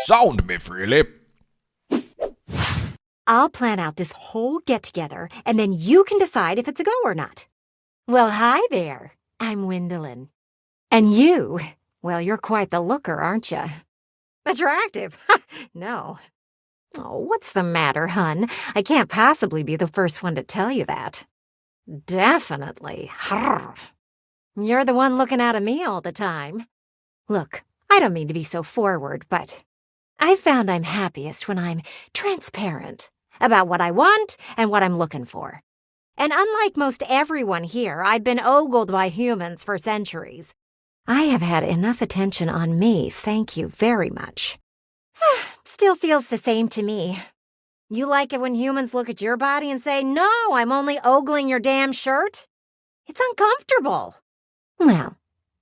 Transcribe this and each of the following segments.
SoundMeFreely. I'll plan out this whole get-together, and then you can decide if it's a go or not. Well, hi there. I'm Wyndolyn. And you, well, you're quite the looker, aren't you? Attractive? No. Oh, what's the matter, hun? I can't possibly be the first one to tell you that. Definitely. You're the one looking out at me all the time. Look, I don't mean to be so forward, but I found I'm happiest when I'm transparent about what I want and what I'm looking for. And unlike most everyone here, I've been ogled by humans for centuries. I have had enough attention on me, thank you very much. Still feels the same to me. You like it when humans look at your body and say, "No, I'm only ogling your damn shirt"? It's uncomfortable. Well,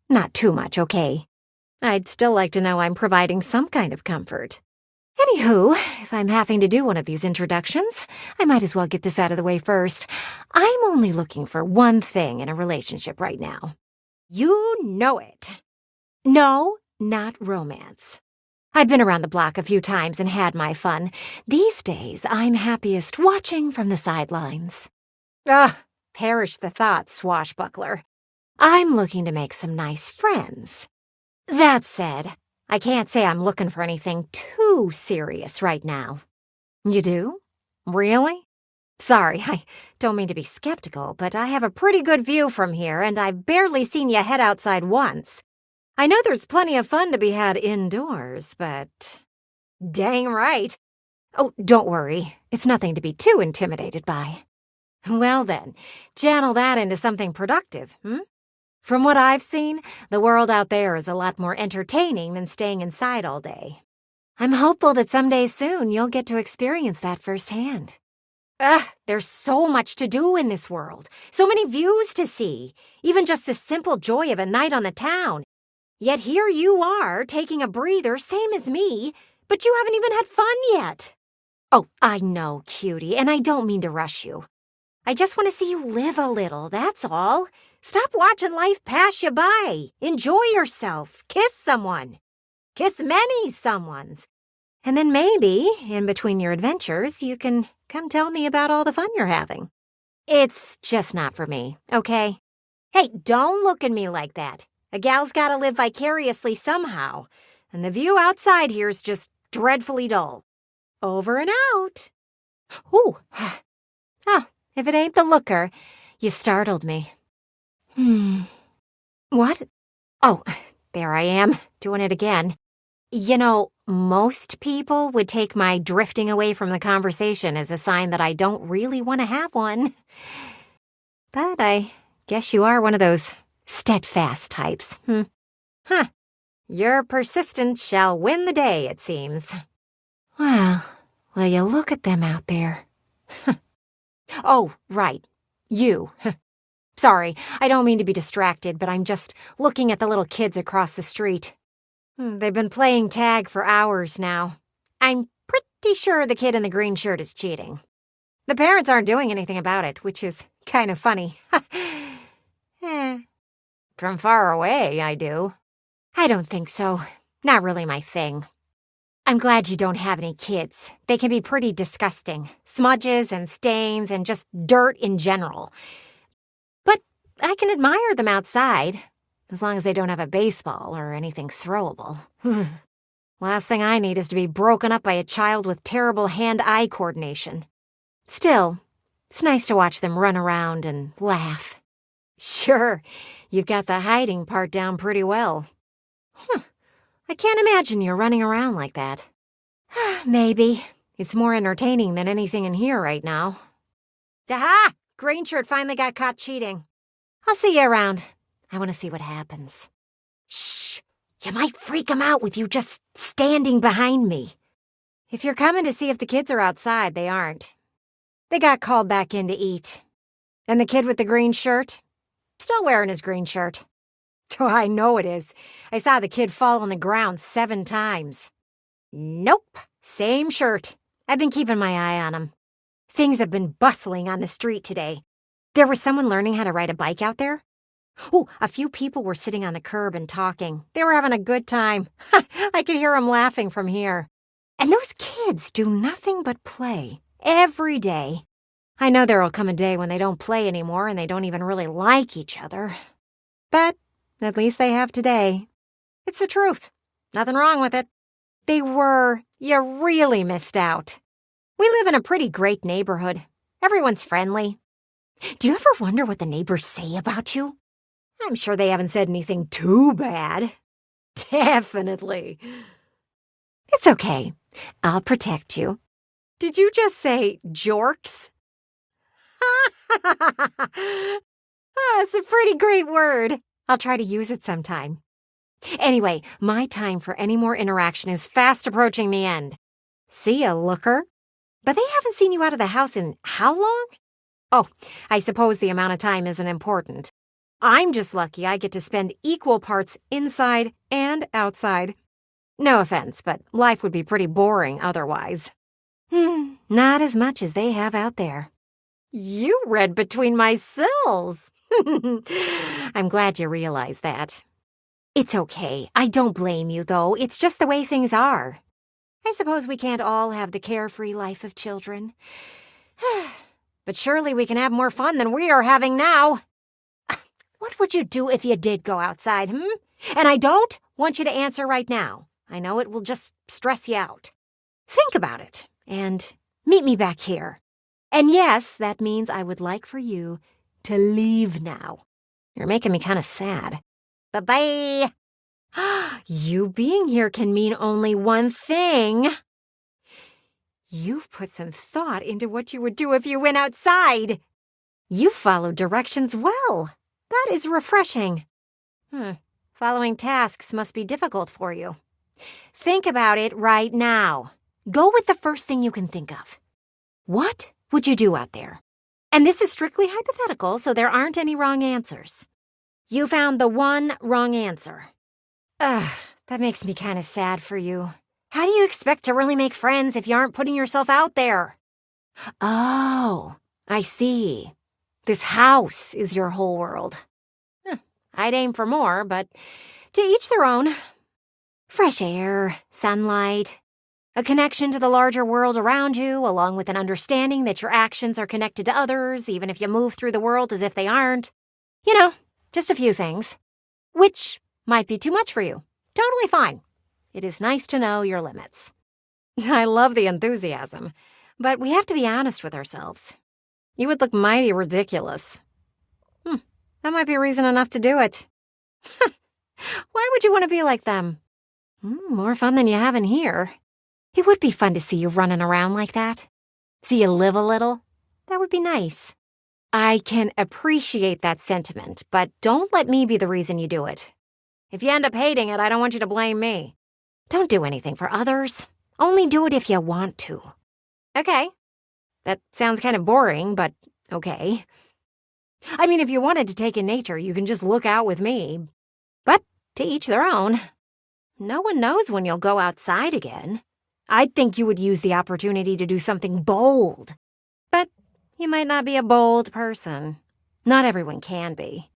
not too much, okay? I'd still like to know I'm providing some kind of comfort. Anywho, if I'm having to do one of these introductions, I might as well get this out of the way first. I'm only looking for one thing in a relationship right now. You know it. No, not romance. I've been around the block a few times and had my fun. These days, I'm happiest watching from the sidelines. Perish the thought, swashbuckler. I'm looking to make some nice friends. That said, I can't say I'm looking for anything too serious right now. You do? Really? Sorry, I don't mean to be skeptical, but I have a pretty good view from here, and I've barely seen you head outside once. I know there's plenty of fun to be had indoors, but dang right. Oh, don't worry. It's nothing to be too intimidated by. Well then, channel that into something productive, From what I've seen, the world out there is a lot more entertaining than staying inside all day. I'm hopeful that someday soon you'll get to experience that firsthand. There's so much to do in this world, so many views to see, even just the simple joy of a night on the town. Yet here you are, taking a breather, same as me, but you haven't even had fun yet. Oh, I know, cutie, and I don't mean to rush you. I just want to see you live a little, that's all. Stop watching life pass you by. Enjoy yourself. Kiss someone. Kiss many someones. And then maybe, in between your adventures, you can come tell me about all the fun you're having. It's just not for me, okay? Hey, don't look at me like that. A gal's gotta live vicariously somehow, and the view outside here's just dreadfully dull. Over and out. Ooh. If it ain't the looker, you startled me. What? Oh, there I am, doing it again. You know, most people would take my drifting away from the conversation as a sign that I don't really want to have one. But I guess you are one of those steadfast types, Your persistence shall win the day, it seems. Well, will you look at them out there? Oh, right. You. Sorry, I don't mean to be distracted, but I'm just looking at the little kids across the street. They've been playing tag for hours now. I'm pretty sure the kid in the green shirt is cheating. The parents aren't doing anything about it, which is kind of funny. From far away, I do. I don't think so. Not really my thing. I'm glad you don't have any kids. They can be pretty disgusting. Smudges and stains and just dirt in general. But I can admire them outside, as long as they don't have a baseball or anything throwable. Last thing I need is to be broken up by a child with terrible hand-eye coordination. Still, it's nice to watch them run around and laugh. Sure, you've got the hiding part down pretty well. I can't imagine you running around like that. Maybe. It's more entertaining than anything in here right now. Aha! Green shirt finally got caught cheating. I'll see you around. I want to see what happens. Shh! You might freak him out with you just standing behind me. If you're coming to see if the kids are outside, they aren't. They got called back in to eat. And the kid with the green shirt? Still wearing his green shirt. Oh, I know it is. I saw the kid fall on the ground 7 times. Nope, same shirt. I've been keeping my eye on him. Things have been bustling on the street today. There was someone learning how to ride a bike out there. Oh, a few people were sitting on the curb and talking. They were having a good time. I could hear them laughing from here. And those kids do nothing but play every day. I know there'll come a day when they don't play anymore and they don't even really like each other. But at least they have today. It's the truth. Nothing wrong with it. You really missed out. We live in a pretty great neighborhood. Everyone's friendly. Do you ever wonder what the neighbors say about you? I'm sure they haven't said anything too bad. Definitely. It's okay. I'll protect you. Did you just say jorks? It's a pretty great word. I'll try to use it sometime. Anyway, my time for any more interaction is fast approaching the end. See ya, looker. But they haven't seen you out of the house in how long? Oh, I suppose the amount of time isn't important. I'm just lucky I get to spend equal parts inside and outside. No offense, but life would be pretty boring otherwise. Not as much as they have out there. You read between my sills. I'm glad you realize that. It's okay. I don't blame you, though. It's just the way things are. I suppose we can't all have the carefree life of children. But surely we can have more fun than we are having now. What would you do if you did go outside, And I don't want you to answer right now. I know it will just stress you out. Think about it, and meet me back here. And yes, that means I would like for you to leave now. You're making me kind of sad. Bye-bye. You being here can mean only one thing. You've put some thought into what you would do if you went outside. You followed directions well. That is refreshing. Following tasks must be difficult for you. Think about it right now. Go with the first thing you can think of. What would you do out there? And this is strictly hypothetical, so there aren't any wrong answers. You found the one wrong answer. That makes me kind of sad for you. How do you expect to really make friends if you aren't putting yourself out there? Oh, I see. This house is your whole world. I'd aim for more, but to each their own. Fresh air, sunlight, a connection to the larger world around you, along with an understanding that your actions are connected to others, even if you move through the world as if they aren't. You know, just a few things. Which might be too much for you. Totally fine. It is nice to know your limits. I love the enthusiasm, but we have to be honest with ourselves. You would look mighty ridiculous. That might be reason enough to do it. Why would you want to be like them? More fun than you have in here. It would be fun to see you running around like that. See you live a little. That would be nice. I can appreciate that sentiment, but don't let me be the reason you do it. If you end up hating it, I don't want you to blame me. Don't do anything for others. Only do it if you want to. Okay. That sounds kind of boring, but okay. I mean, if you wanted to take in nature, you can just look out with me. But to each their own. No one knows when you'll go outside again. I'd think you would use the opportunity to do something bold. But you might not be a bold person. Not everyone can be.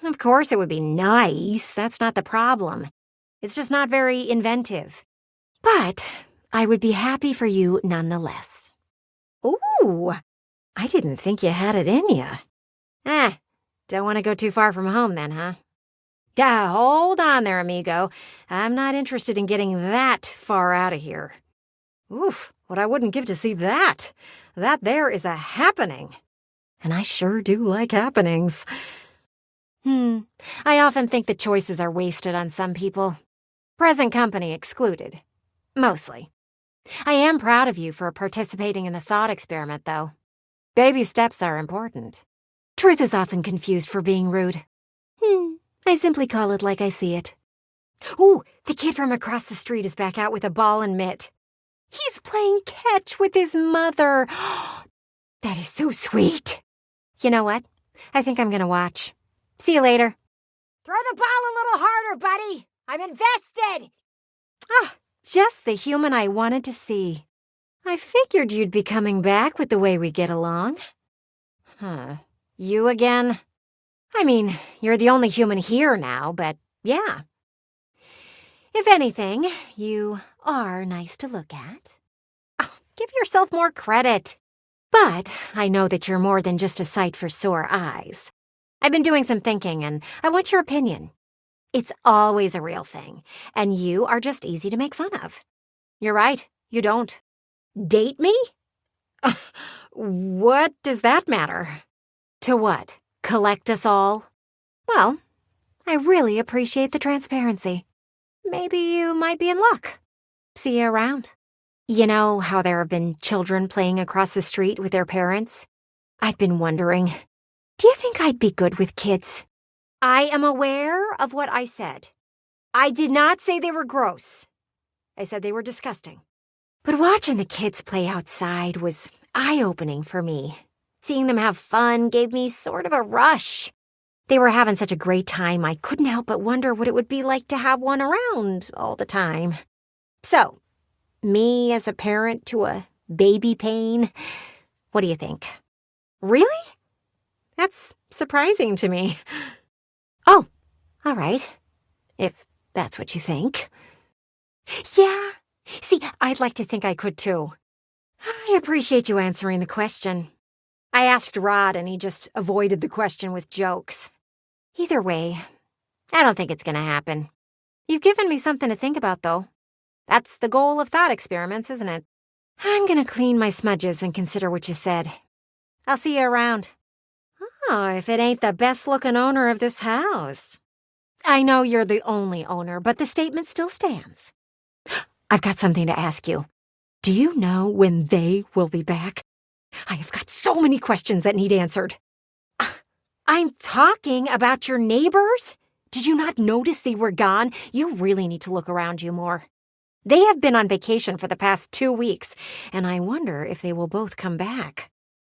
Of course, it would be nice. That's not the problem. It's just not very inventive. But I would be happy for you nonetheless. Ooh, I didn't think you had it in you. Don't want to go too far from home then, huh? Hold on there, amigo. I'm not interested in getting that far out of here. Oof, what I wouldn't give to see that. That there is a happening. And I sure do like happenings. I often think the choices are wasted on some people. Present company excluded. Mostly. I am proud of you for participating in the thought experiment, though. Baby steps are important. Truth is often confused for being rude. I simply call it like I see it. Ooh, the kid from across the street is back out with a ball and mitt. He's playing catch with his mother. That is so sweet. You know what? I think I'm gonna watch. See you later. Throw the ball a little harder, buddy. I'm invested. Just the human I wanted to see. I figured you'd be coming back with the way we get along. You again? I mean, you're the only human here now, but yeah. If anything, you are nice to look at. Oh, give yourself more credit. But I know that you're more than just a sight for sore eyes. I've been doing some thinking, and I want your opinion. It's always a real thing, and you are just easy to make fun of. You're right, you don't. Date me? What does that matter? To what? Collect us all? Well, I really appreciate the transparency. Maybe you might be in luck. See you around. You know how there have been children playing across the street with their parents? I've been wondering, do you think I'd be good with kids? I am aware of what I said. I did not say they were gross. I said they were disgusting. But watching the kids play outside was eye-opening for me. Seeing them have fun gave me sort of a rush. They were having such a great time, I couldn't help but wonder what it would be like to have one around all the time. So, me as a parent to a baby pain, what do you think? Really? That's surprising to me. Oh, all right. If that's what you think. Yeah. See, I'd like to think I could too. I appreciate you answering the question. I asked Rod and he just avoided the question with jokes. Either way, I don't think it's gonna happen. You've given me something to think about, though. That's the goal of thought experiments, isn't it? I'm gonna clean my smudges and consider what you said. I'll see you around. Oh, if it ain't the best-looking owner of this house. I know you're the only owner, but the statement still stands. I've got something to ask you. Do you know when they will be back? I have got so many questions that need answered. I'm talking about your neighbors. Did you not notice they were gone? You really need to look around you more. They have been on vacation for the past 2 weeks, and I wonder if they will both come back.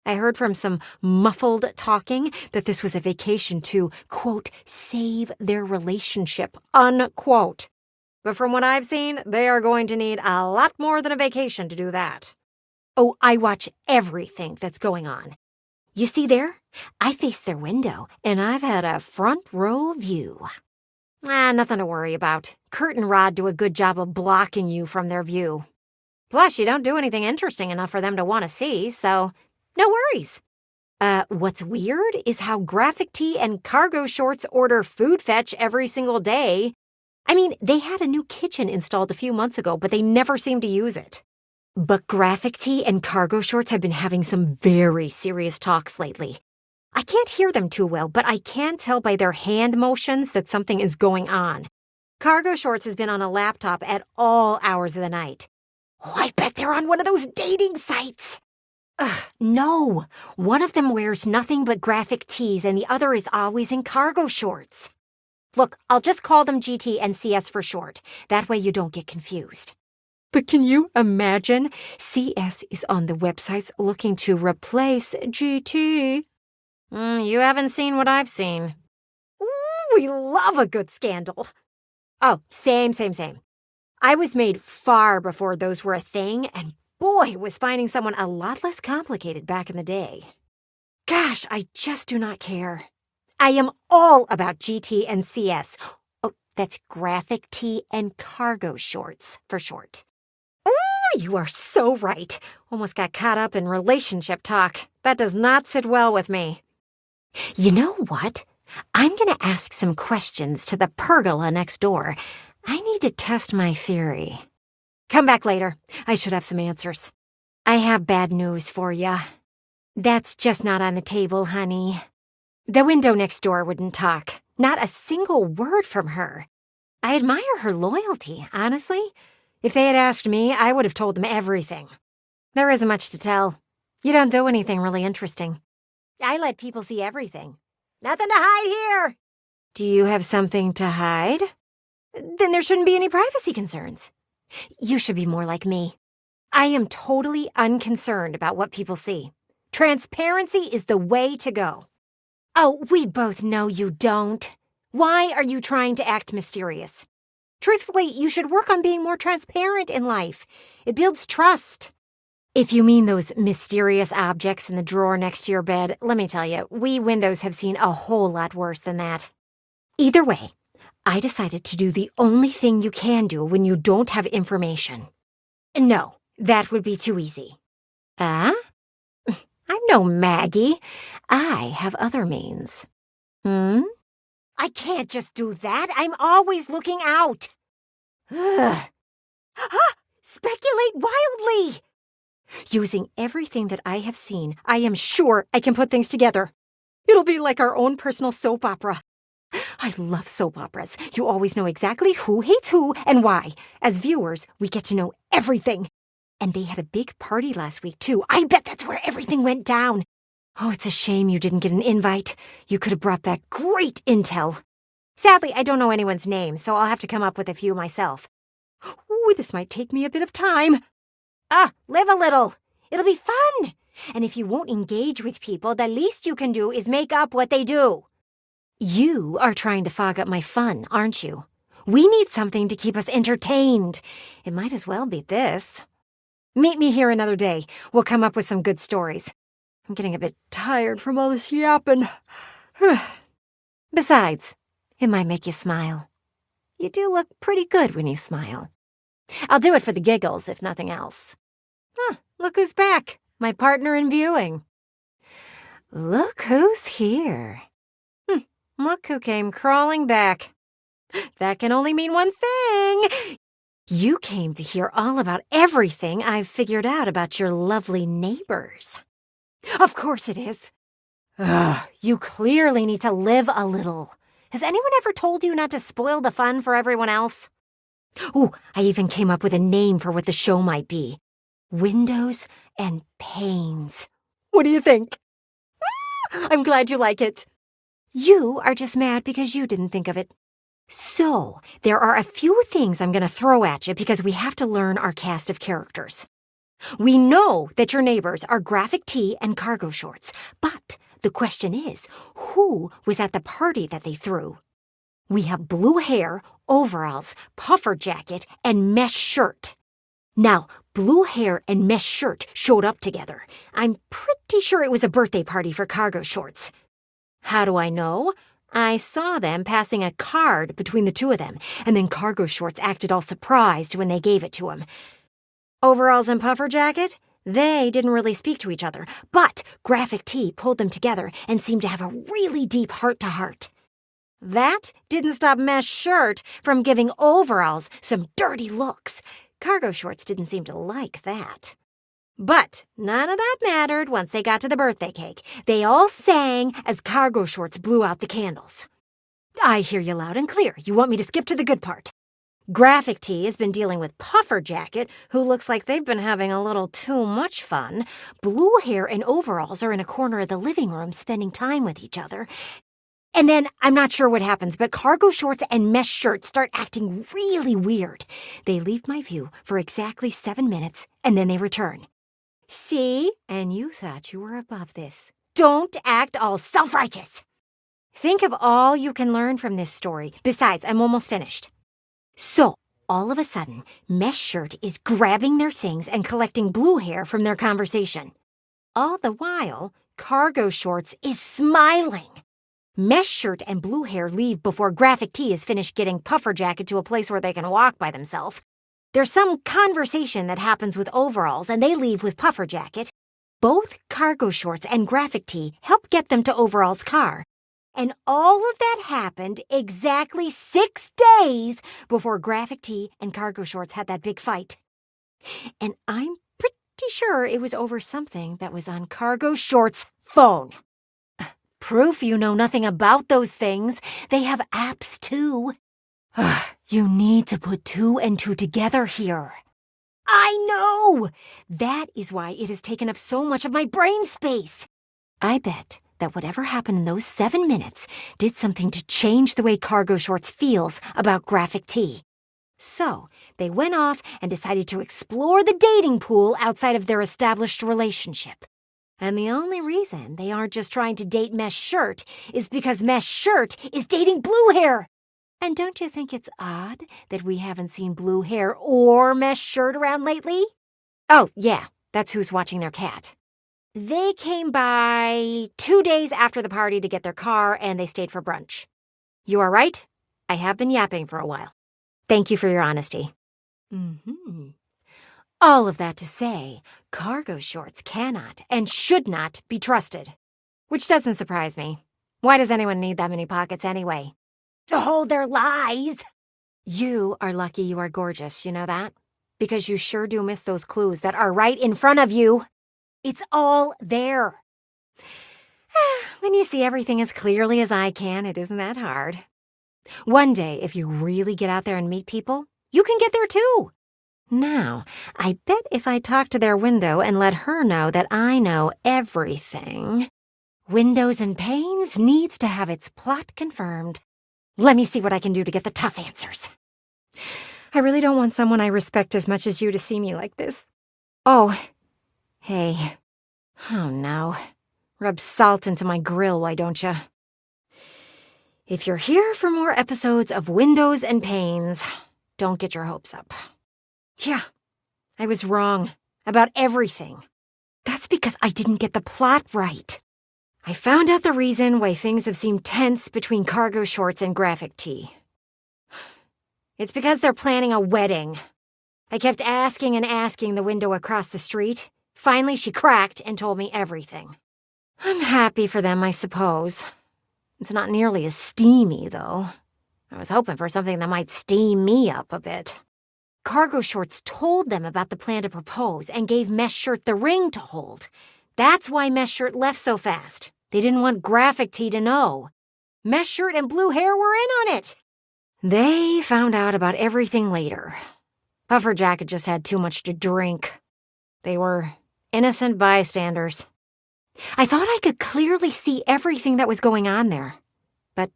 I heard from some muffled talking that this was a vacation to, quote, save their relationship, unquote. But from what I've seen, they are going to need a lot more than a vacation to do that. Oh, I watch everything that's going on. You see there? I face their window, and I've had a front row view. Nothing to worry about. Kurt and Rod do a good job of blocking you from their view. Plus, you don't do anything interesting enough for them to want to see, so no worries. What's weird is how Graphic Tee and Cargo Shorts order food fetch every single day. I mean, they had a new kitchen installed a few months ago, but they never seem to use it. But Graphic Tee and Cargo Shorts have been having some very serious talks lately. I can't hear them too well, but I can tell by their hand motions that something is going on. Cargo Shorts has been on a laptop at all hours of the night. Oh, I bet they're on one of those dating sites. No. One of them wears nothing but graphic tees and the other is always in cargo shorts. Look, I'll just call them GT and CS for short. That way you don't get confused. But can you imagine? CS is on the websites looking to replace GT. You haven't seen what I've seen. Ooh, we love a good scandal. Oh, same. I was made far before those were a thing, and boy, was finding someone a lot less complicated back in the day. Gosh, I just do not care. I am all about GT and CS. Oh, that's Graphic Tee and Cargo Shorts for short. Oh, you are so right. Almost got caught up in relationship talk. That does not sit well with me. You know what? I'm going to ask some questions to the pergola next door. I need to test my theory. Come back later. I should have some answers. I have bad news for you. That's just not on the table, honey. The window next door wouldn't talk. Not a single word from her. I admire her loyalty, honestly. If they had asked me, I would have told them everything. There isn't much to tell. You don't do anything really interesting. I let people see everything. Nothing to hide here. Do you have something to hide? Then there shouldn't be any privacy concerns. You should be more like me. I am totally unconcerned about what people see. Transparency is the way to go. Oh, we both know you don't. Why are you trying to act mysterious? Truthfully, you should work on being more transparent in life. It builds trust. If you mean those mysterious objects in the drawer next to your bed, let me tell you, we Windows have seen a whole lot worse than that. Either way, I decided to do the only thing you can do when you don't have information. No, that would be too easy. Huh? I'm no Maggie. I have other means. I can't just do that. I'm always looking out. Ugh. Speculate wildly. Using everything that I have seen, I am sure I can put things together. It'll be like our own personal soap opera. I love soap operas. You always know exactly who hates who and why. As viewers, we get to know everything. And they had a big party last week, too. I bet that's where everything went down. Oh, it's a shame you didn't get an invite. You could have brought back great intel. Sadly, I don't know anyone's name, so I'll have to come up with a few myself. Ooh, this might take me a bit of time. Live a little. It'll be fun. And if you won't engage with people, the least you can do is make up what they do. You are trying to fog up my fun, aren't you? We need something to keep us entertained. It might as well be this. Meet me here another day. We'll come up with some good stories. I'm getting a bit tired from all this yapping. Besides, it might make you smile. You do look pretty good when you smile. I'll do it for the giggles, if nothing else. Look who's back. My partner in viewing. Look who's here. Look who came crawling back. That can only mean one thing. You came to hear all about everything I've figured out about your lovely neighbors. Of course it is. You clearly need to live a little. Has anyone ever told you not to spoil the fun for everyone else? Ooh, I even came up with a name for what the show might be. Windows and Panes. What do you think? I'm glad you like it. You are just mad because you didn't think of it. So, there are a few things I'm going to throw at you because we have to learn our cast of characters. We know that your neighbors are Graphic Tee and Cargo Shorts, but the question is, who was at the party that they threw? We have blue hair, overalls, puffer jacket, and mesh shirt. Now, blue hair and mesh shirt showed up together. I'm pretty sure it was a birthday party for Cargo Shorts. How do I know? I saw them passing a card between the two of them, and then Cargo Shorts acted all surprised when they gave it to him. Overalls and puffer jacket? They didn't really speak to each other, but Graphic Tee pulled them together and seemed to have a really deep heart-to-heart. That didn't stop Mesh Shirt from giving Overalls some dirty looks. Cargo Shorts didn't seem to like that. But none of that mattered once they got to the birthday cake. They all sang as Cargo Shorts blew out the candles. I hear you loud and clear. You want me to skip to the good part. Graphic Tee has been dealing with Puffer Jacket, who looks like they've been having a little too much fun. Blue hair and overalls are in a corner of the living room spending time with each other. And then, I'm not sure what happens, but Cargo Shorts and Mesh Shirt start acting really weird. They leave my view for exactly 7 minutes, and then they return. See? And you thought you were above this. Don't act all self-righteous. Think of all you can learn from this story. Besides, I'm almost finished. So, all of a sudden, Mesh Shirt is grabbing their things and collecting blue hair from their conversation. All the while, Cargo Shorts is smiling. Mesh Shirt and blue hair leave before Graphic Tee is finished getting Puffer Jacket to a place where they can walk by themselves. There's some conversation that happens with overalls, and they leave with Puffer Jacket. Both Cargo Shorts and Graphic Tee help get them to Overall's car. And all of that happened exactly 6 days before Graphic Tee and Cargo Shorts had that big fight. And I'm pretty sure it was over something that was on Cargo Shorts' phone. Proof you know nothing about those things. They have apps, too. You need to put 2 and 2 together here. I know! That is why it has taken up so much of my brain space. I bet that whatever happened in those 7 minutes did something to change the way Cargo Shorts feels about Graphic Tee. So, they went off and decided to explore the dating pool outside of their established relationship. And the only reason they aren't just trying to date Mesh Shirt is because Mesh Shirt is dating Blue Hair. And don't you think it's odd that we haven't seen Blue Hair or Mesh Shirt around lately? Oh, yeah, that's who's watching their cat. They came by 2 days after the party to get their car, and they stayed for brunch. You are right. I have been yapping for a while. Thank you for your honesty. Mm-hmm. All of that to say, cargo shorts cannot and should not be trusted. Which doesn't surprise me. Why does anyone need that many pockets anyway? To hold their lies! You are lucky you are gorgeous, you know that? Because you sure do miss those clues that are right in front of you. It's all there. When you see everything as clearly as I can, it isn't that hard. One day, if you really get out there and meet people, you can get there too. Now, I bet if I talk to their window and let her know that I know everything, Windows and Panes needs to have its plot confirmed. Let me see what I can do to get the tough answers. I really don't want someone I respect as much as you to see me like this. Oh, hey. Oh no. Rub salt into my grill, why don't you? If you're here for more episodes of Windows and Panes, don't get your hopes up. Yeah, I was wrong about everything. That's because I didn't get the plot right. I found out the reason why things have seemed tense between cargo shorts and graphic tee. It's because they're planning a wedding. I kept asking and asking the window across the street. Finally, she cracked and told me everything. I'm happy for them, I suppose. It's not nearly as steamy, though. I was hoping for something that might steam me up a bit. Cargo shorts told them about the plan to propose and gave Mesh Shirt the ring to hold. That's why Mesh Shirt left so fast. They didn't want graphic tee to know. Mesh Shirt and Blue Hair were in on it. They found out about everything later. Puffer Jacket just had too much to drink. They were innocent bystanders. I thought I could clearly see everything that was going on there. But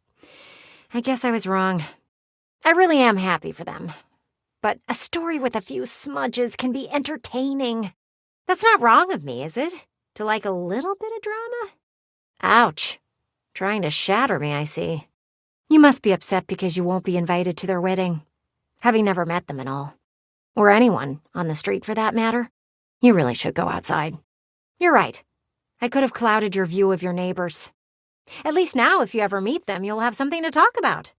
I guess I was wrong. I really am happy for them. But a story with a few smudges can be entertaining. That's not wrong of me, is it? To like a little bit of drama? Ouch. Trying to shatter me, I see. You must be upset because you won't be invited to their wedding. Having never met them and all. Or anyone, on the street for that matter. You really should go outside. You're right. I could have clouded your view of your neighbors. At least now, if you ever meet them, you'll have something to talk about.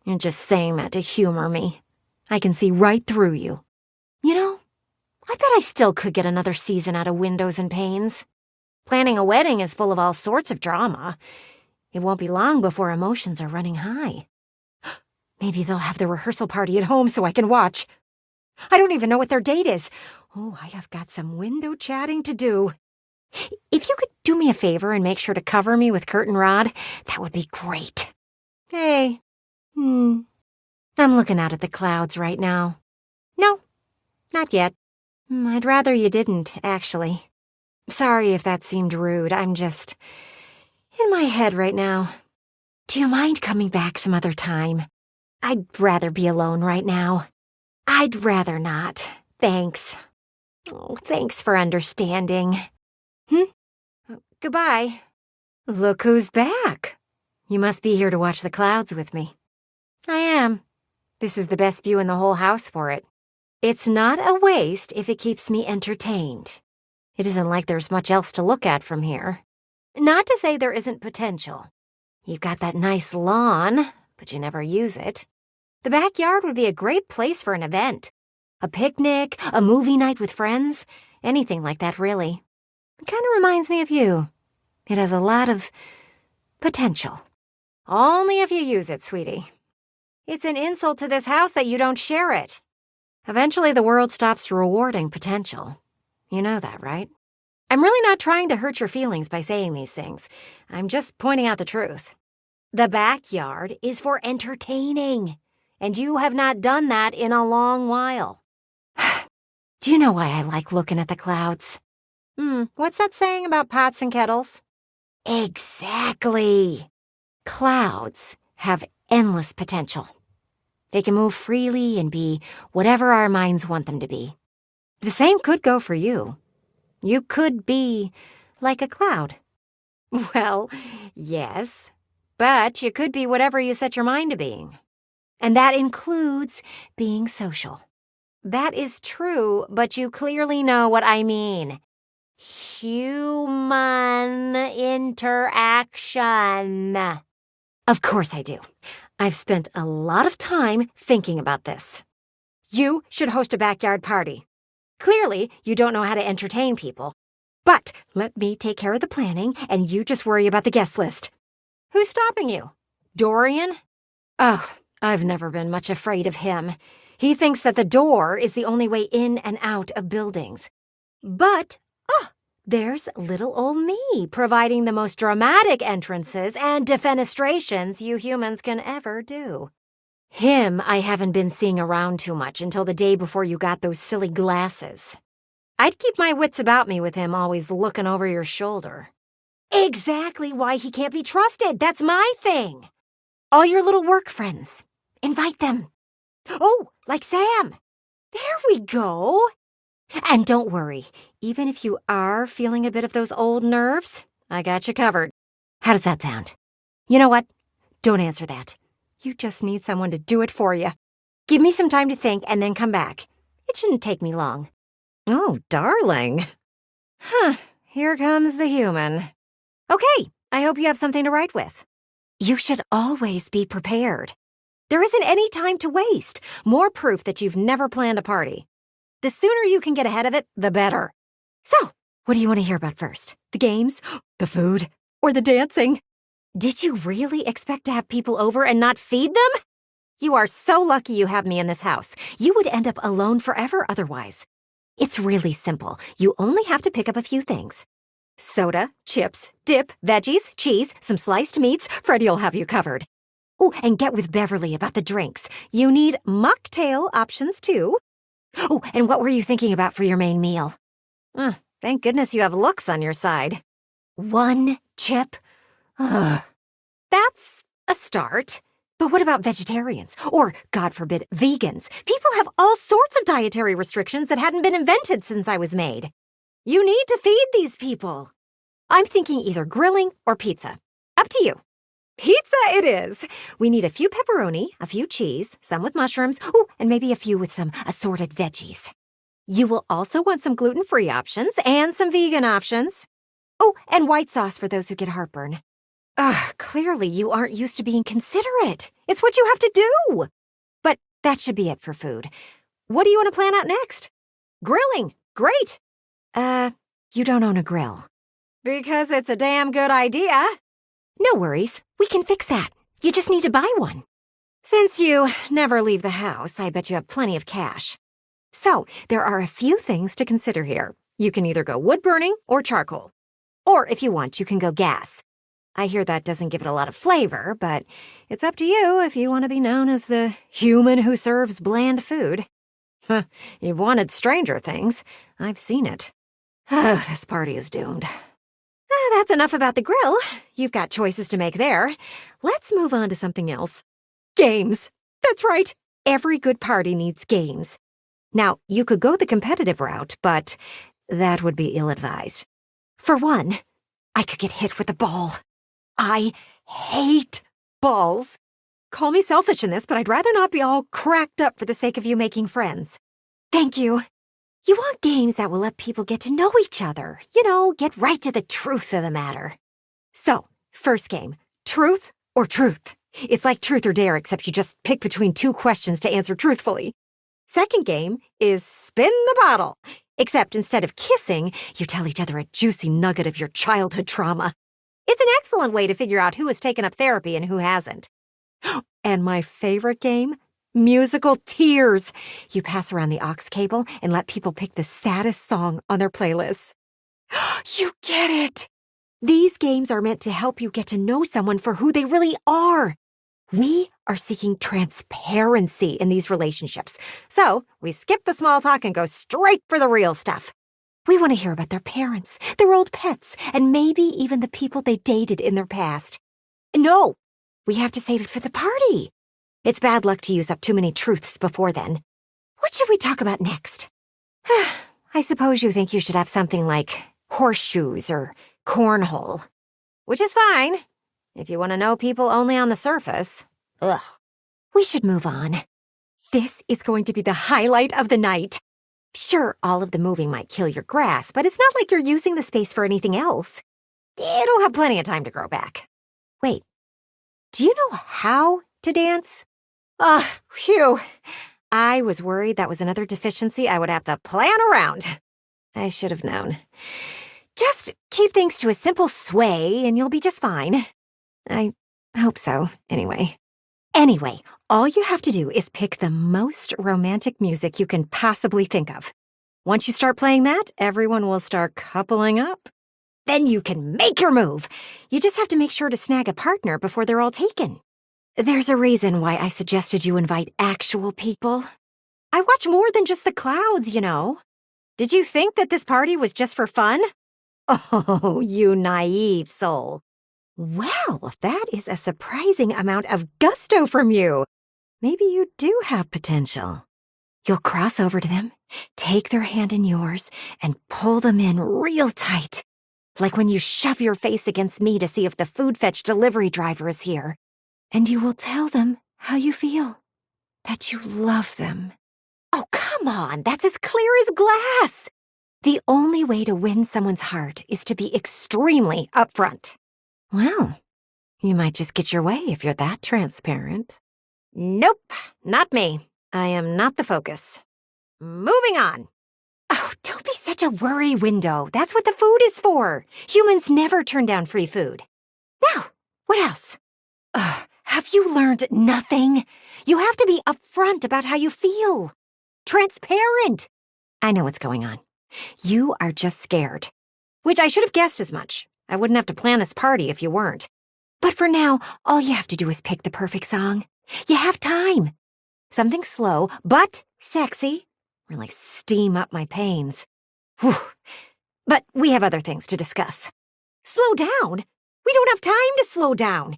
You're just saying that to humor me. I can see right through you. You know, I bet I still could get another season out of Windows and Panes. Planning a wedding is full of all sorts of drama. It won't be long before emotions are running high. Maybe they'll have the rehearsal party at home so I can watch. I don't even know what their date is. Oh, I have got some window chatting to do. If you could do me a favor and make sure to cover me with curtain rod, that would be great. Hey. I'm looking out at the clouds right now. No, not yet. I'd rather you didn't, actually. Sorry if that seemed rude. I'm just in my head right now. Do you mind coming back some other time? I'd rather be alone right now. I'd rather not. Thanks. Oh, thanks for understanding. Goodbye. Look who's back. You must be here to watch the clouds with me. I am. This is the best view in the whole house for it. It's not a waste if it keeps me entertained. It isn't like there's much else to look at from here. Not to say there isn't potential. You've got that nice lawn, but you never use it. The backyard would be a great place for an event. A picnic, a movie night with friends, anything like that, really. It kind of reminds me of you. It has a lot of potential. Only if you use it, sweetie. It's an insult to this house that you don't share it. Eventually, the world stops rewarding potential. You know that, right? I'm really not trying to hurt your feelings by saying these things. I'm just pointing out the truth. The backyard is for entertaining, and you have not done that in a long while. Do you know why I like looking at the clouds? What's that saying about pots and kettles? Exactly. Clouds have endless potential. They can move freely and be whatever our minds want them to be. The same could go for you. You could be like a cloud. Well, yes, but you could be whatever you set your mind to being. And that includes being social. That is true, but you clearly know what I mean. Human interaction. Of course I do. I've spent a lot of time thinking about this. You should host a backyard party. Clearly, you don't know how to entertain people. But let me take care of the planning, and you just worry about the guest list. Who's stopping you? Dorian? Oh, I've never been much afraid of him. He thinks that the door is the only way in and out of buildings. But, there's little old me providing the most dramatic entrances and defenestrations you humans can ever do. Him I haven't been seeing around too much until the day before you got those silly glasses. I'd keep my wits about me with him always looking over your shoulder. Exactly why he can't be trusted. That's my thing. All your little work friends. Invite them. Oh, like Sam. There we go. And don't worry, even if you are feeling a bit of those old nerves, I got you covered. How does that sound? You know what? Don't answer that. You just need someone to do it for you. Give me some time to think and then come back. It shouldn't take me long. Oh, darling. Here comes the human. Okay, I hope you have something to write with. You should always be prepared. There isn't any time to waste. More proof that you've never planned a party. The sooner you can get ahead of it, the better. So, what do you want to hear about first? The games, the food, or the dancing? Did you really expect to have people over and not feed them? You are so lucky you have me in this house. You would end up alone forever otherwise. It's really simple. You only have to pick up a few things. Soda, chips, dip, veggies, cheese, some sliced meats. Freddie'll have you covered. Oh, and get with Beverly about the drinks. You need mocktail options, too. Oh, and what were you thinking about for your main meal? Thank goodness you have looks on your side. One chip? Ugh. That's a start. But what about vegetarians? Or, God forbid, vegans? People have all sorts of dietary restrictions that hadn't been invented since I was made. You need to feed these people. I'm thinking either grilling or pizza. Up to you. Pizza it is. We need a few pepperoni, a few cheese, some with mushrooms, and maybe a few with some assorted veggies. You will also want some gluten-free options and some vegan options. Oh, and white sauce for those who get heartburn. Clearly you aren't used to being considerate. It's what you have to do. But that should be it for food. What do you want to plan out next? Grilling. Great. You don't own a grill. Because it's a damn good idea. No worries. We can fix that. You just need to buy one. Since you never leave the house, I bet you have plenty of cash. So, there are a few things to consider here. You can either go wood burning or charcoal. Or, if you want, you can go gas. I hear that doesn't give it a lot of flavor, but it's up to you if you want to be known as the human who serves bland food. You've wanted Stranger Things. I've seen it. This party is doomed. That's enough about the grill. You've got choices to make there. Let's move on to something else. Games. That's right. Every good party needs games. Now, you could go the competitive route, but that would be ill-advised. For one, I could get hit with a ball. I hate balls. Call me selfish in this, but I'd rather not be all cracked up for the sake of you making friends. Thank you. You want games that will let people get to know each other. You know, get right to the truth of the matter. So, first game, truth or truth. It's like truth or dare, except you just pick between two questions to answer truthfully. Second game is spin the bottle. Except instead of kissing, you tell each other a juicy nugget of your childhood trauma. It's an excellent way to figure out who has taken up therapy and who hasn't. And my favorite game? Musical tears. You pass around the aux cable and let people pick the saddest song on their playlists. You get it! These games are meant to help you get to know someone for who they really are. We are seeking transparency in these relationships. So we skip the small talk and go straight for the real stuff. We want to hear about their parents, their old pets, and maybe even the people they dated in their past. No, we have to save it for the party. It's bad luck to use up too many truths before then. What should we talk about next? I suppose you think you should have something like horseshoes or cornhole. Which is fine, if you want to know people only on the surface. Ugh. We should move on. This is going to be the highlight of the night. Sure, all of the moving might kill your grass, but it's not like you're using the space for anything else. It'll have plenty of time to grow back. Wait, do you know how to dance. Phew. I was worried that was another deficiency I would have to plan around. I should have known. Just keep things to a simple sway and you'll be just fine. I hope so, anyway. Anyway, all you have to do is pick the most romantic music you can possibly think of. Once you start playing that, everyone will start coupling up. Then you can make your move. You just have to make sure to snag a partner before they're all taken. There's a reason why I suggested you invite actual people. I watch more than just the clouds, you know. Did you think that this party was just for fun? Oh, you naive soul. Well, that is a surprising amount of gusto from you. Maybe you do have potential. You'll cross over to them, take their hand in yours, and pull them in real tight. Like when you shove your face against me to see if the food fetch delivery driver is here. And you will tell them how you feel. That you love them. Oh, come on, that's as clear as glass. The only way to win someone's heart is to be extremely upfront. Well, you might just get your way if you're that transparent. Nope, not me. I am not the focus. Moving on. Oh, don't be such a worry window. That's what the food is for. Humans never turn down free food. Now, what else? Have you learned nothing? You have to be upfront about how you feel. Transparent. I know what's going on. You are just scared. Which I should have guessed as much. I wouldn't have to plan this party if you weren't. But for now, all you have to do is pick the perfect song. You have time. Something slow, but sexy. Really steam up my pains. Whew. But we have other things to discuss. Slow down? We don't have time to slow down.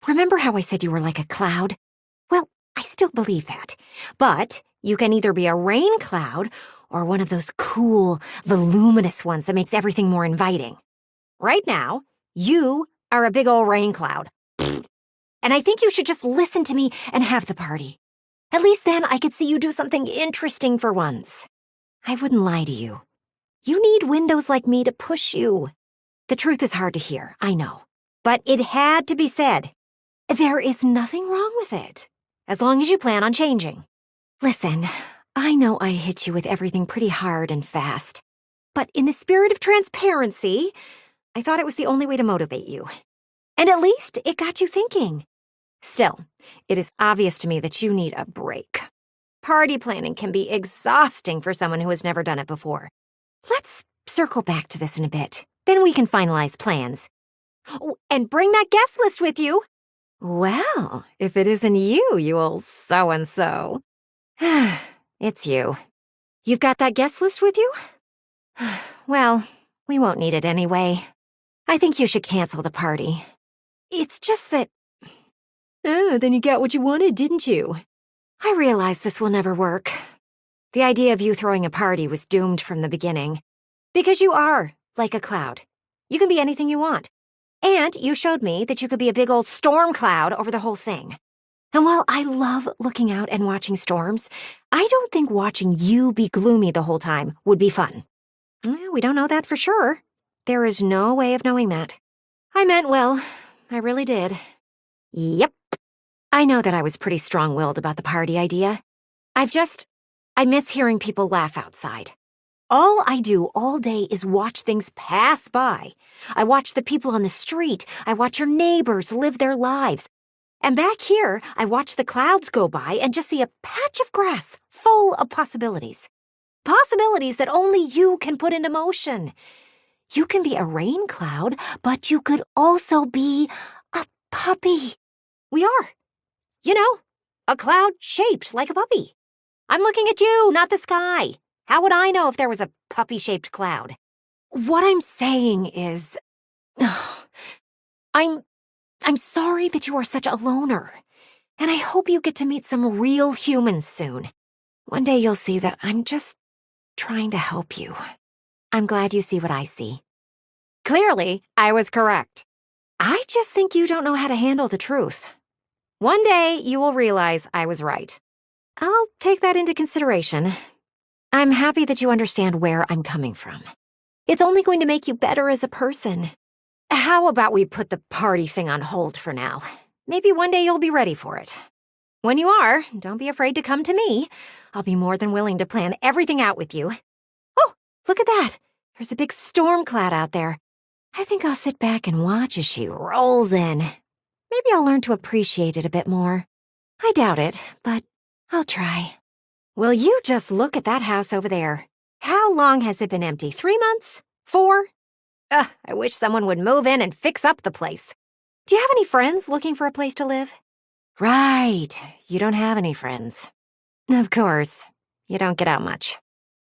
Remember how I said you were like a cloud? Well, I still believe that. But you can either be a rain cloud or one of those cool, voluminous ones that makes everything more inviting. Right now, you are a big old rain cloud. And I think you should just listen to me and have the party. At least then I could see you do something interesting for once. I wouldn't lie to you. You need windows like me to push you. The truth is hard to hear, I know. But it had to be said. There is nothing wrong with it, as long as you plan on changing. Listen, I know I hit you with everything pretty hard and fast. But in the spirit of transparency, I thought it was the only way to motivate you. And at least it got you thinking. Still, it is obvious to me that you need a break. Party planning can be exhausting for someone who has never done it before. Let's circle back to this in a bit. Then we can finalize plans. Oh, and bring that guest list with you. Well, if it isn't you, you old so-and-so. It's you. You've got that guest list with you? Well, we won't need it anyway. I think you should cancel the party. It's just that... then you got what you wanted, didn't you? I realize this will never work. The idea of you throwing a party was doomed from the beginning. Because you are like a cloud. You can be anything you want. And you showed me that you could be a big old storm cloud over the whole thing. And while I love looking out and watching storms, I don't think watching you be gloomy the whole time would be fun. Well, we don't know that for sure. There is no way of knowing that. I meant well. I really did. Yep. I know that I was pretty strong-willed about the party idea. I miss hearing people laugh outside. All I do all day is watch things pass by. I watch the people on the street. I watch your neighbors live their lives. And back here, I watch the clouds go by and just see a patch of grass full of possibilities. Possibilities that only you can put into motion. You can be a rain cloud, but you could also be a puppy. We are. You know, a cloud shaped like a puppy. I'm looking at you, not the sky. How would I know if there was a puppy-shaped cloud? What I'm saying is... I'm sorry that you are such a loner. And I hope you get to meet some real humans soon. One day you'll see that I'm just trying to help you. I'm glad you see what I see. Clearly, I was correct. I just think you don't know how to handle the truth. One day you will realize I was right. I'll take that into consideration. I'm happy that you understand where I'm coming from. It's only going to make you better as a person. How about we put the party thing on hold for now? Maybe one day you'll be ready for it. When you are, don't be afraid to come to me. I'll be more than willing to plan everything out with you. Oh, look at that. There's a big storm cloud out there. I think I'll sit back and watch as she rolls in. Maybe I'll learn to appreciate it a bit more. I doubt it, but I'll try. Will you just look at that house over there? How long has it been empty? 3 months? 4? I wish someone would move in and fix up the place. Do you have any friends looking for a place to live? Right, you don't have any friends. Of course, you don't get out much.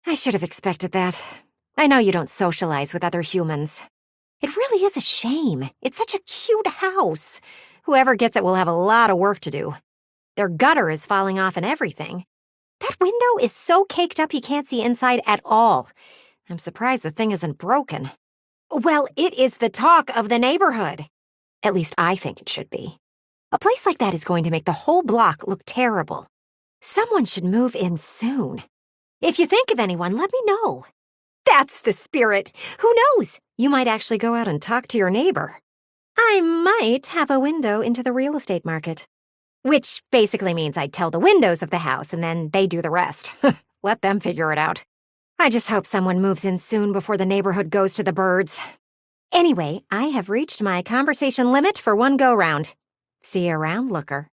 I should have expected that. I know you don't socialize with other humans. It really is a shame. It's such a cute house. Whoever gets it will have a lot of work to do. Their gutter is falling off and everything. That window is so caked up you can't see inside at all. I'm surprised the thing isn't broken. Well, it is the talk of the neighborhood. At least I think it should be. A place like that is going to make the whole block look terrible. Someone should move in soon. If you think of anyone, let me know. That's the spirit. Who knows? You might actually go out and talk to your neighbor. I might have a window into the real estate market. Which basically means I'd tell the windows of the house and then they do the rest. Let them figure it out. I just hope someone moves in soon before the neighborhood goes to the birds. Anyway, I have reached my conversation limit for one go-round. See you around, looker.